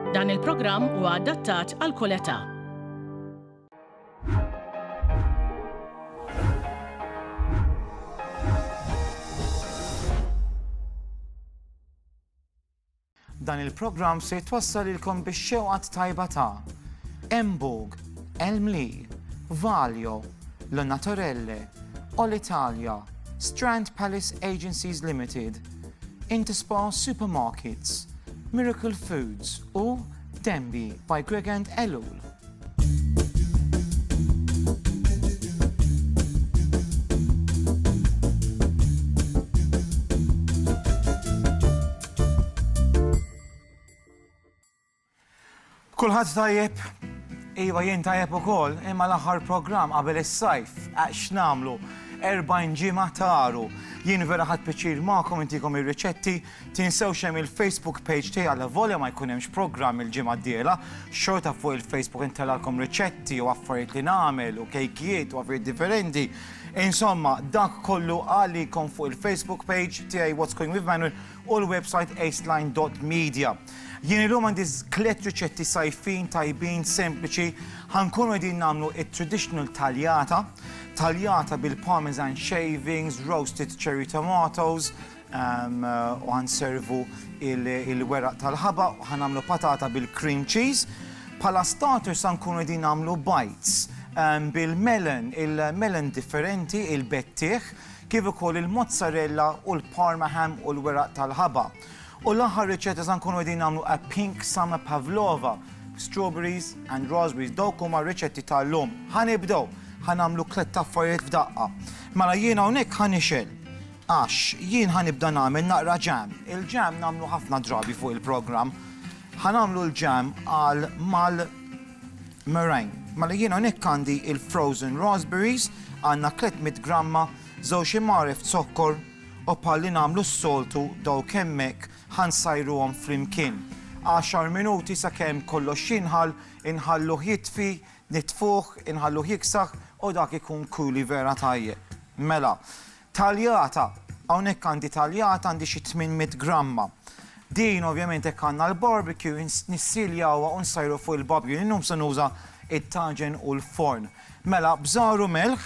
Dan il-programm huwa adattat għal kull età. Dan il-programm se jtwassal ilkom bix-xewqat tajba ta' Embug, Elmli, Valjo, La Naturelle, All-Italia, Strand Palace Agencies Limited, Interspa Supermarkets, Miracle Foods u Dembi by Greg and Elul. Kulħadd tajjeb, iva jien tajjeb ukoll, imma l-aħħar programm qabel is-sajf għax nagħmlu 40 ġimgħa taru. Jien vera ħadd piċir magħkom intikom ir-riċetti, tinsewx hemm il-Facebook page tiegħi għal volja ma jkun hemmx programm il-ġimgħa d-dieħla, xorta fuq il-Facebook intellalkom riċetti u affarijiet li nagħmel u kejkijiet u affarijiet differenti. Insomma, dak kollu għalikom fuq il-Facebook page tiegħi What's Going With Manuel u l-website aceline.media. Jien illum għandi tliet riċetti sajfin, tajbin, sempliċi, ħankunu qegħdin nagħmlu it-traditional tagliata, tagliata bil-parmesan shavings, roasted cherry tomatoes, u ħanservu il-weraq tal-ħaba, ħanamlu patata bil-cream cheese. Pala starters ħankunu qegħdin nagħmlu bites bil-melon, il-melon differenti, il-bettieħ, kif ukoll il-mozzarella u l-parma ham u l-weraq tal-ħaba. U l-aħħar riċetta se nkunu qegħdin nagħmlu a pink summer pavlova, strawberries and raspberries. Dawk huma riċetti tal-lum. Ħanibdew, ħanamlu tliet affarijiet f'daqqa. Mela jien hawnhekk ħanixel għax jien ħanibda nagħmel naqra ġam. Il-ġam nagħmlu ħafna drabi fuq il-programm. Ħanamlu l-ġam għal mal-meringue. Mela jien hawnhekk għandi il-frozen raspberries, għandna 300 gramma, żewġ imaref zokkor u bħalli nagħmlu s-soltu dawk hemmhekk ħansajruhom flimkien. 10 minuti sakemm kollox jinħal, inħalluh jitfi, nitfuh, inħalluh jiksaħ u dak ikun kuli vera tajjeb. Mela, tagliata, hawnhekk għandi tagliata għandi xi 800 gramma. Din ovvjament hekk għandna l-barbecue nissiljawha u nsajru fuq il-barbecue. Innhom se nuża it-taġen u l-forn. Mela, bżaru melħ,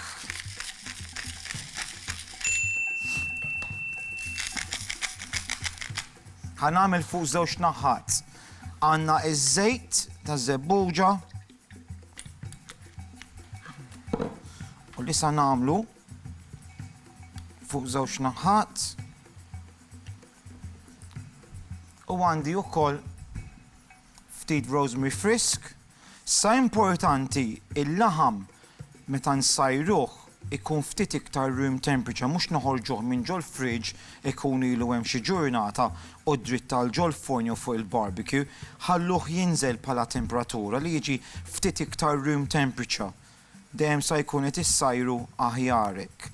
ħanamel fuq żewġ naħat. Għandna iż-żejt ta' żebbuġa u li sa nagħmlu fuq żewġ naħat. U għandi wkoll ftit rosemary frisk. Sa importanti il-laħam meta nsajruh ikun ftit iktar room temperature, mhux noħorġuh minn ġol fridge ikun ilu hemm xi ġurnata u dritt tal-ġol forn jew fuq il-barbecue, ħalluh jinżel bħala temperatura li jiġi ftit iktar room temperature. Dejjem sa jkun qed issajru aħjarek.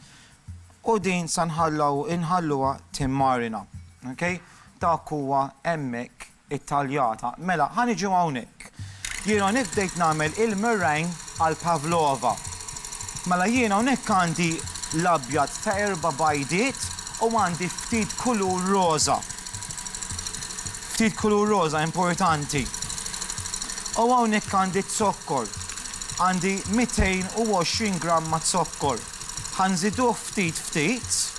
U din sa inħalluha timmarina. Okay? Dak huwa hemmhekk it-taljata. Mela, ħaniġu hawnhekk. Jien hawnhekk bdejt nagħmel il-meringue għal pavlova. Mela jiena hawnhekk għandi l-abjad ta' 4 bajdiet u għandi ftit kulur roża. Ftit kulur roża importanti. U hawnhekk għandi zokkor. Għandi 220 gramma zokkor. Ħanżiduh ftit.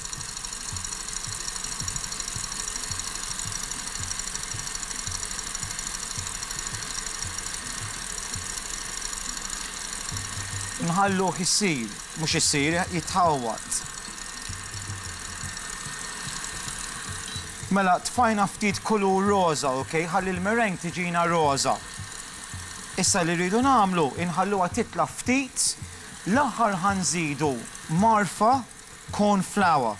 Nħalluh issir, mhux issir, jitħawwad. Mela tfajna ftit kulur roża, okay? Ħalli l-meringue tiġina roża. Issa li rridu nagħmlu inħalluha titla' ftit, l-aħħar ħanżidu marfa corn flour.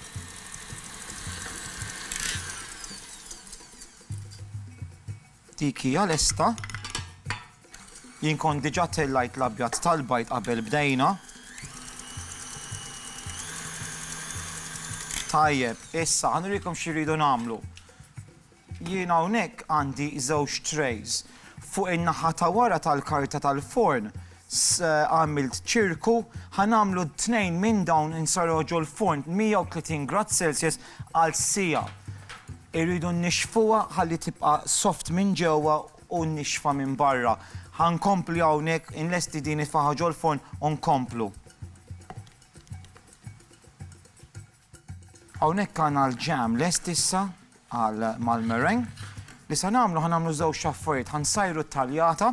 Dik hija lesta. Jien kont diġà tellajt l-abjad tal-bajt qabel bdejna. Tajjeb, issa ħanurikom xi rridu nagħmlu. Jien hawnhekk għandi żewġ trays. Fuq in-naħa ta' wara tal-karta tal-forn għamilt ċirku, ħanamlu 2 minn dawn insaroġu l-forn 130 grad Celsius għal sija. Irridu nixfuha ħalli tibqa' soft minn ġewwa u nixfa minn barra. Ħankompli hawnhekk inlesti din it-faħa ġol forn u nkomplu. Hawnhekk għandna l-ġam lest issa mal-meringue. Li sa nagħmlu ħanamlu żewġ affarijiet, ħansajru t-taljata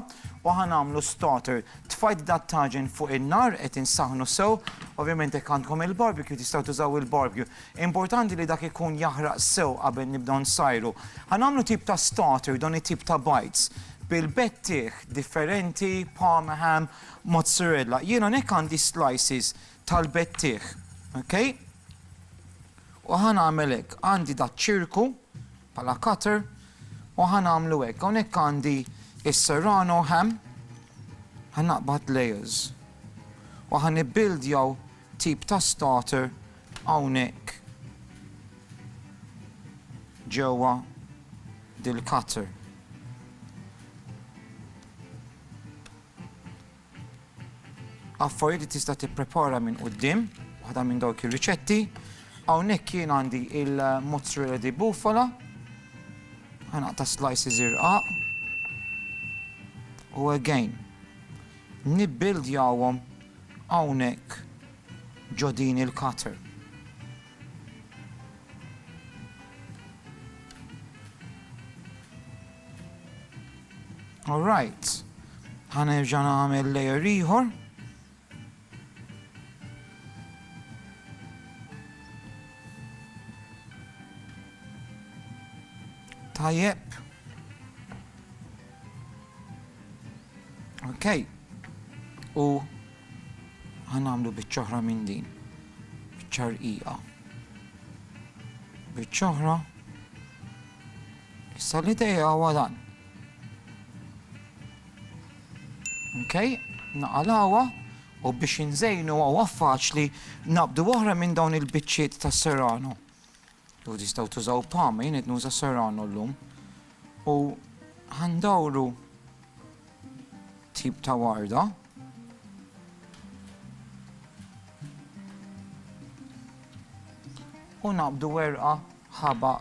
u ħanamlu starter. Tfajt dat taġin fuq in-nar qed insaħħnu sew, ovvjament hekk għandkom il-barbecue tistgħu tużaw il-barbecue. Importanti li dak ikun jaħraq sew qabel nibdew nsajru. Ħanamlu tip ta' starter, dan it-tip ta' bites bil-bettieħ differenti, parma ham, mozzarella. Jiena hekk għandi slices tal-bettieħ, okay? U ħanagħmel hekk, għandi dat ċirku bħala cutter u ħanagħmlu hekk. Hawnhekk għandi is-serrano ham, ħannaqbad layers u ħanibbuildjaw tip ta' starter hawnhekk ġewwa dil-cutter. Affarijiet li tista' tipprepara minn quddiem, waħda minn dawk ir-riċetti. Hawnhekk jien għandi il-mozzarella di bufala, ħanaqta' slices irqaq. U again, nibbuildjawhom hawnhekk ġo din il-cutter. All right. Ħanerġa' nagħmel layer ieħor. Tajjeb. Okay. U ħanamlu biċ-ċoħra minn din. Biċ-ċarqija. Biċ-ċoħra. Issa l-idea huwa dan. Okay? Naqalawha u biex inżejnu huwa faċli nabdu oħra minn dawn il-biċċiet tas-serrano. U tistgħu tużaw parma, jien qed nuża serrano llum. U ħandawru tip ta' warda. U naqbdu werqa ħabaq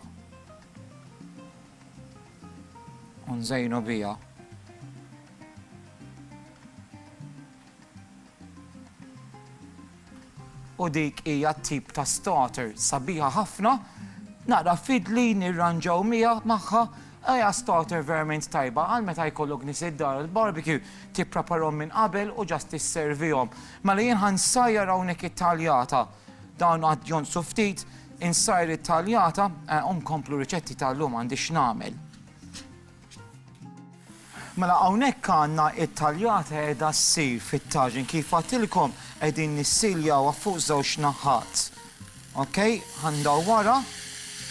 u nżejnu biha. U dik hija tip ta' starter sabiħa ħafna, naqra fidli nirranġaw miegħha magħha. Eja starter verament tajba, għal meta jkollok nies id-dar il-barbecue tippreparhom minn qabel u ġast tisservihom. Mela jien ħansajjar hawnhekk it-taljata. Dawn għad jonsu ftit, insajr it-taljata, nkomplu riċetti tal-lum għandix nagħmel. Mela hawnhekk għandna it-taljata qiegħda ssir fit-taġin kif għadtilkom qegħdin nissiljaw fuq żewġ naħat. Okay? Ħandaw wara.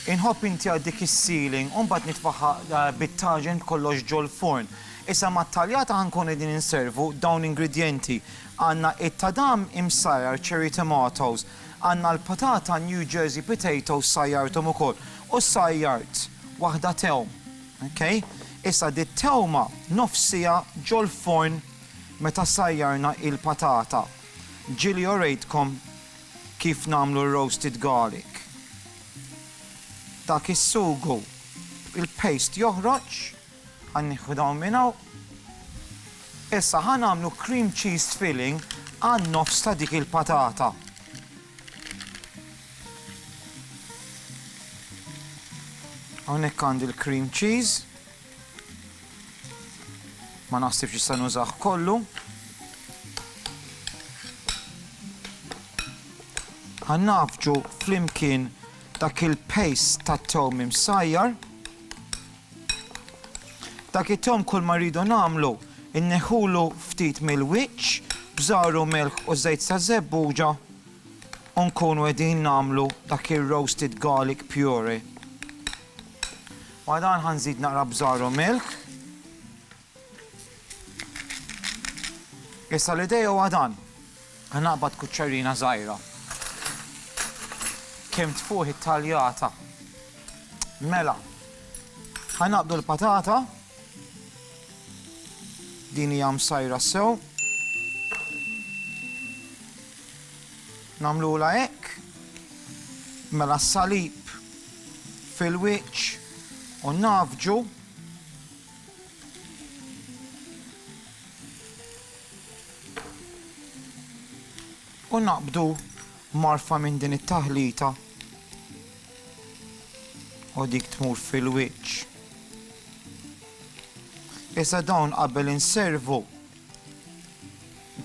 Inħobb inti dik is-sealing u mbagħad nitfaħħa bit-taġin kollox ġol forn. Issa mat-taljata ħankun qegħdin inservu dawn ingredjenti. Għandna it-tadam imsajjar cherry tomatoes, għandna l-patata New Jersey potatoes sajjarthom ukoll u sajjart waħda tewm. Okay? Issa dit tewma nofsija ġol forn meta sajjarna il-patata. Ġili orejtkom kif nagħmlu roasted garlic. Dak is-sugu, il-paste joħroġ, ħannieħu dawn minn hawn. Issa ħanagħmlu cream cheese filling għan-nofs ta' dik il-patata. Hawnhekk għandi l-cream cheese. Ma naħsibx issa nużah kollu. Ħannafġu flimkien dak il-paste ta' tom imsajjar. Dak it-tom kull ma rridu nagħmlu inneħħulu ftit mill-wiċċ, bżarru milħ u żejt ta' żebbuġa u nkunu qegħdin nagħmlu dak ir-roasted garlic puree. Wara dan ħanżid naqra bżarru milħ. Issa l-idea huwa dan. Ħanaqbad kuċċarina żgħira. Kemm tfuq it-taljata. Mela, ħanaqbdu l-patata. Din hija msajra sew. Nagħmluha hekk. Mela s-salib fil-wiċċ u nafġu u naqbdu marfa minn din it-taħlita u dik tmur fil-wiċċ. Issa dawn qabel inservu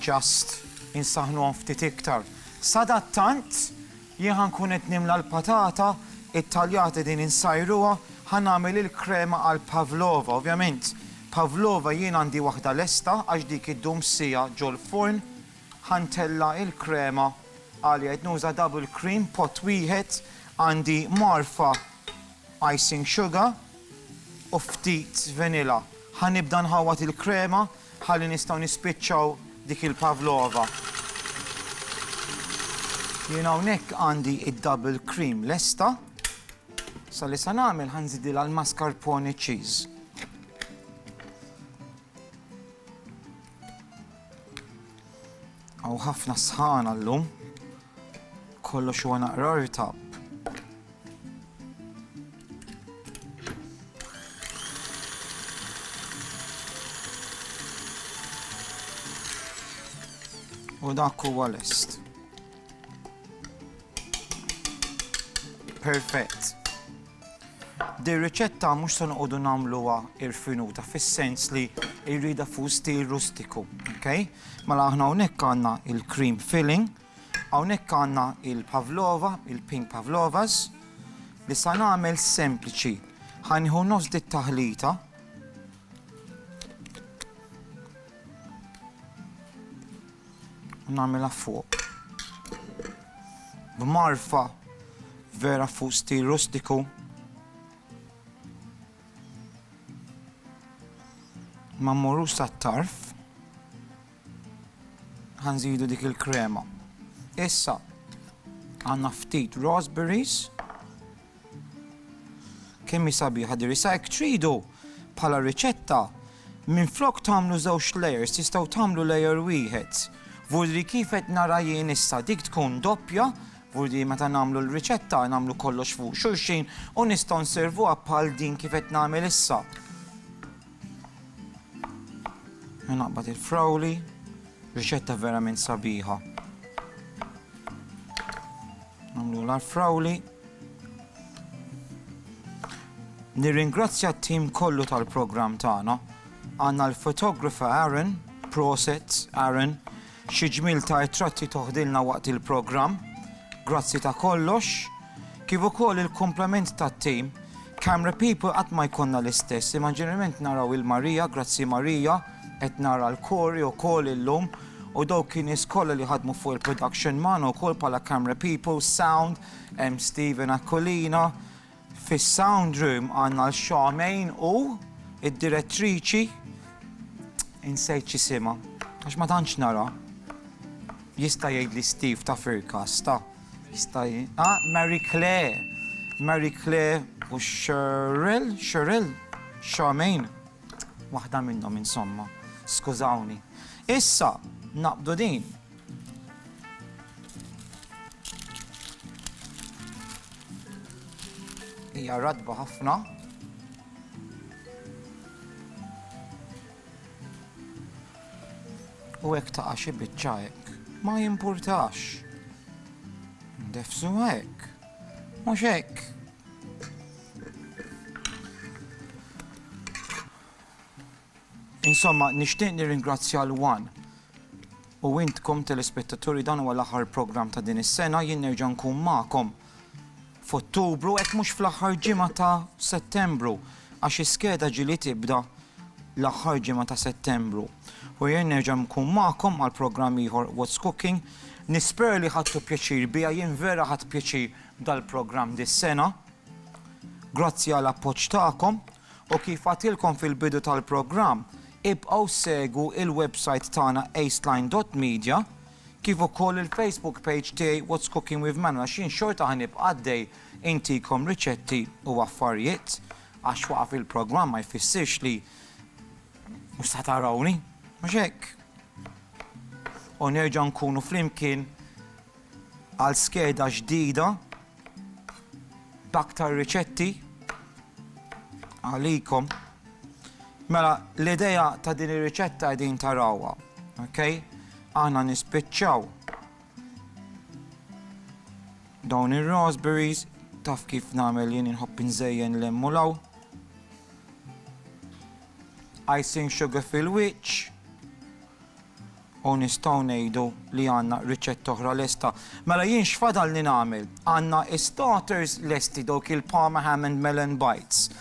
ġast insaħnuhom ftit iktar. Sadattant jien ħankun qed nimla l-patata, it-taljata din insajruha, ħanagħmel il-krema għal pavlova. Ovvjament, pavlova jien għandi waħda lesta għax dik iddum sija ġol forn, ħantella il-krema għalli qed nuża double cream pot wieħed, għandi marfa icing sugar u ftit vanilla. Ħanibda nħawat il-krema ħalli nistgħu nispiċċaw dik il-pavlova. Jien hawnhekk għandi id-double cream lesta. Sa li sa nagħmel ħanżidilha l-mascarpone cheese. Għaw ħafna sħana llum. Kollox huwa naqra irtab. U dak huwa lest. Perfett. Di riċetta mhux se noqogħdu nagħmluha irfinuta fis-sens li jrida fuq stil rustiku, okay? Mela aħna hawnhekk għandna il-cream filling, hawnhekk għandna il-pavlova, il-pink pavlovas, li sa nagħmel sempliċi. Ħanieħu nofs dit-taħlita u nagħmilha fuq. B'marfa vera fuq stil rustiku. Ma mmorrux sat-tarf. Ħanżidu dik il-krema. Issa għandna ftit raspberries. Kemm sabiħa di recycle tridu bħala riċetta minflok tagħmlu żewġ layers tistgħu tagħmlu layer wieħed. Vurdi kif qed nara jien issa dik tkun doppja, vurdi meta nagħmlu l-riċetta nagħmlu kollox fuq xulxin u nistgħu nservuha bħal din kif qed nagħmel issa. Naqbad il-frawli, riċetta verament sabiħa. Nagħmlu l-frawli. Nirringrazzja t-tim kollu tal-programm tagħna. Għandna l-fotografa Aaron, proset Aaron, xi ġmil ta' ritratti toħdilna waqt il-programm. Grazzi ta' kollox. Kif ukoll il-komplement tat-tim. Camera people qatt ma jkollna l-istess, imma ġeneralment naraw il-Marija, grazzi Marija, qed nara l-kori wkoll illum u dawk kien nies kollha li ħadmu fuq il-production man ukoll bħala camera people, sound, Steven Aquilina. Fis-sound room għandna l-Xamejn u id-direttriċi insejt x'isima għax ma tantx nara. Jista' jgħidli Steve ta' Firkas, ta' jista' Mary Claire. Mary Claire u Cheryl, Xamejn. Waħda minnhom insomma. Skużawni. Issa, naqbdu din. Hija radba ħafna. U hekk taqa' xi biċċa hekk. Ma jimpurtax. Ndefsu hekk. Mhux hekk. Insomma, nixtieq nirringrazzja l-Wan u intkom telespettaturi dan huwa l-aħħar programm ta' din is-sena jien nerġa' nkun magħkom f'Ottubru hekk mhux fl-aħħar ġimgħa ta' Settembru għax iskeda ġieli tibda l-aħħar ġimgħa ta' Settembru. U jien nerġa' nkun magħkom għal programm ieħor What's Cooking. Nispera li ħadtu pjaċir biha, jien vera ħadd pjaċir dal-programm dis-sena. Grazzi għall appoġġ tagħkom u kif għatilkom fil-bidu tal-programm ibqgħu segu il-website tagħna aceline.media kif ukoll il-Facebook page tiegħi What's Cooking with Melon għax jien xorta ħanibqa' għaddej intikom riċetti u affarijiet għax waqaf il-programm ma jfissirx li mhux se tarawni, mhux hekk. U nerġa' nkunu flimkien għal skeda ġdida b'aktar riċetti għalikom. Mela, l-idea ta' din ir-riċetta qegħdin tarawha, okay? Aħna nispiċċaw Dawn ir-raspberries, taf kif nagħmel jien inħobb inżejjen l-emmulaw. Icing sugar fil-wiċċ. U nistgħu ngħidu li għandna riċetta oħra lesta. Mela jien x'fadal li nagħmel? Għandna starters lesti dawk il-Parma ham and melon bites.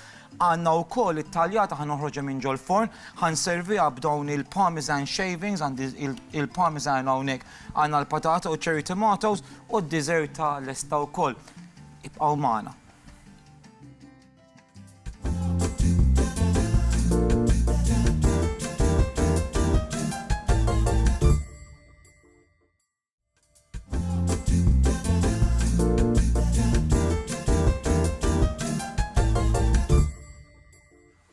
Għandna wkoll it-taljata ħanoħroġha minn ġol forn, ħanserviha b'dawn il-parmesan shavings, għandi il-parmesan hawnhekk, għandna l-patata u cherry tomatoes u d-diżerta lesta wkoll. Ibqgħu magħna.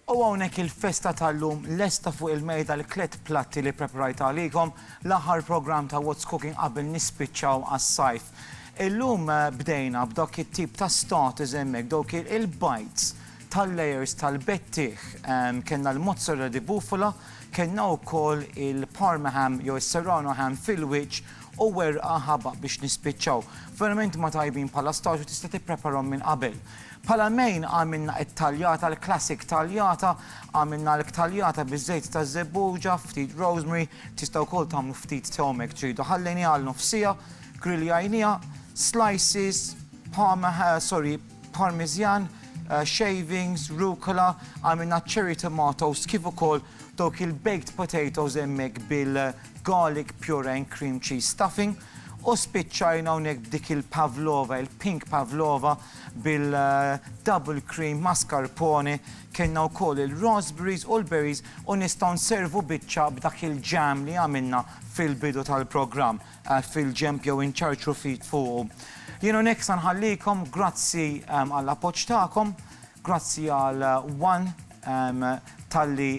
U hawnhekk il-festa tal-lum lesta fuq il-mejda l-klet platti li preparajt għalikom l-aħħar programm ta' What's Cooking qabel nispiċċaw għas-sajf. Illum bdejna b'dak it-tip ta' starters hemmhekk dawk il-bites tal-layers tal-bettieħ. Kenna l-mozzarella di bufala, kenna wkoll il-Parma ham jew is-Serrano ham fil-wiċċ u werqa ħabaq biex nispiċċaw. Verament ma tajbin bħala starter tista' tippreparhom minn qabel. Bħala mejn għamilna it-taljata, l-klassik taljata, għamilna l-taljata biż-żejt ta' żebbuġa, ftit rosemary, tistgħu wkoll tagħmlu ftit tomek tridu. Ħallejniha għal nofsija, griljajniha, slices, parmesan, shavings, rucola, għamilna cherry tomatoes, kif ukoll dawk il-baked potatoes hemmhekk bil-garlic puree and cream cheese stuffing. U spiċċajna hawnhekk b'dik il-pavlova, il-pink pavlova bil-double cream mascarpone, kellna wkoll il-raspberries u l-berries u nistgħu nservu biċċa b'dak il-ġam li għamilna fil-bidu tal-programm fil-ġemp jew inċarċu fit fuq. Jienu next nħallikom, grazzi għall-appoġġ tagħkom, grazzi għal One tal-li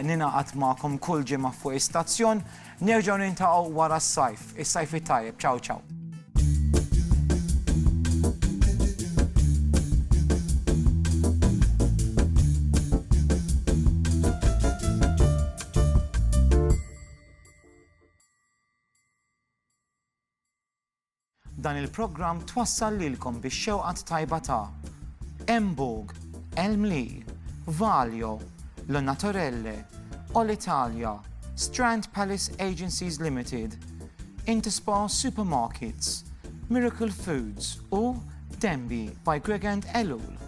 ninaqat magħkom kull ġimgħa fuq istazzjon. Nerġgħu nintaqgħu wara s-sajf. Is-sajf it-tajjeb. Ciao ciao. Dan il-programm twassal lilkom bix-xewqat tajba ta' Embog, Elmli, Valjo, Lo Naturelle, All-Italia, Strand Palace Agencies Limited, Interspa Supermarkets, Miracle Foods u Denby by Greg and Elul.